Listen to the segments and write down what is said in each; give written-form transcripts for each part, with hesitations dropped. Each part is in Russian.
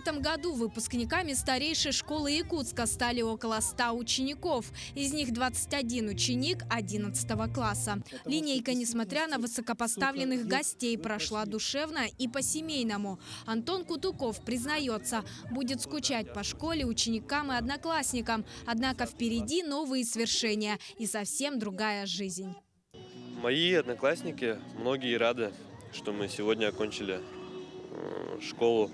В этом году выпускниками старейшей школы Якутска стали около 100 учеников. Из них 21 ученик 11 класса. Линейка, несмотря на высокопоставленных гостей, прошла душевно и по-семейному. Антон Кутуков признается, будет скучать по школе, ученикам и одноклассникам. Однако впереди новые свершения и совсем другая жизнь. Мои одноклассники, многие рады, что мы сегодня окончили школу.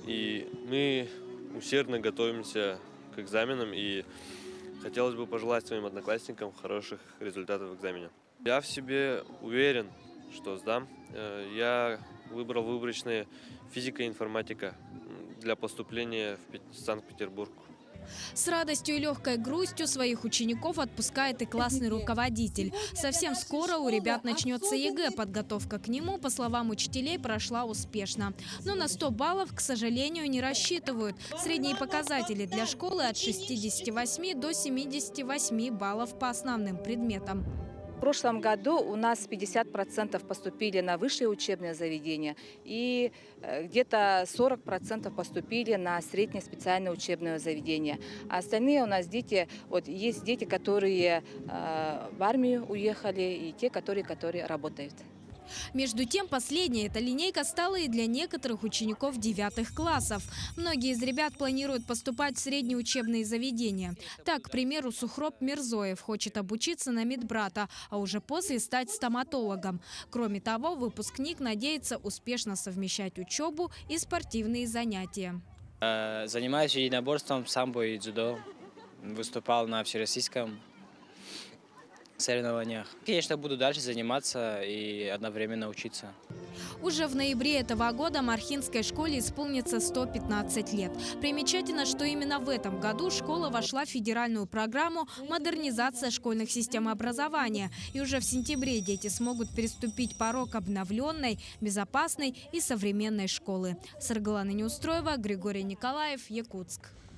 И мы усердно готовимся к экзаменам, и хотелось бы пожелать своим одноклассникам хороших результатов в экзамене. Я в себе уверен, что сдам. Я выбрал выборочные физика и информатика для поступления в Санкт-Петербург. С радостью и легкой грустью своих учеников отпускает и классный руководитель. Совсем скоро у ребят начнется ЕГЭ. Подготовка к нему, по словам учителей, прошла успешно. Но на 100 баллов, к сожалению, не рассчитывают. Средние показатели для школы от 68 до 78 баллов по основным предметам. В прошлом году у нас 50% поступили на высшие учебные заведения и где-то 40% поступили на среднее специальное учебное заведение. А остальные у нас дети, вот есть дети, которые в армию уехали, и те, которые работают. Между тем, последняя эта линейка стала и для некоторых учеников 9 классов. Многие из ребят планируют поступать в средние учебные заведения. Так, к примеру, Сухроб Мирзоев хочет обучиться на медбрата, а уже после стать стоматологом. Кроме того, выпускник надеется успешно совмещать учебу и спортивные занятия. Занимаюсь единоборством, самбо и дзюдо. Выступал на всероссийском соревнованиях. Конечно, буду дальше заниматься и одновременно учиться. Уже в ноябре этого года Мархинской школе исполнится 115 лет. Примечательно, что именно в этом году школа вошла в федеральную программу «Модернизация школьных систем образования». И уже в сентябре дети смогут переступить порог обновленной, безопасной и современной школы. Саргалана Неустроева, Григорий Николаев, Якутск.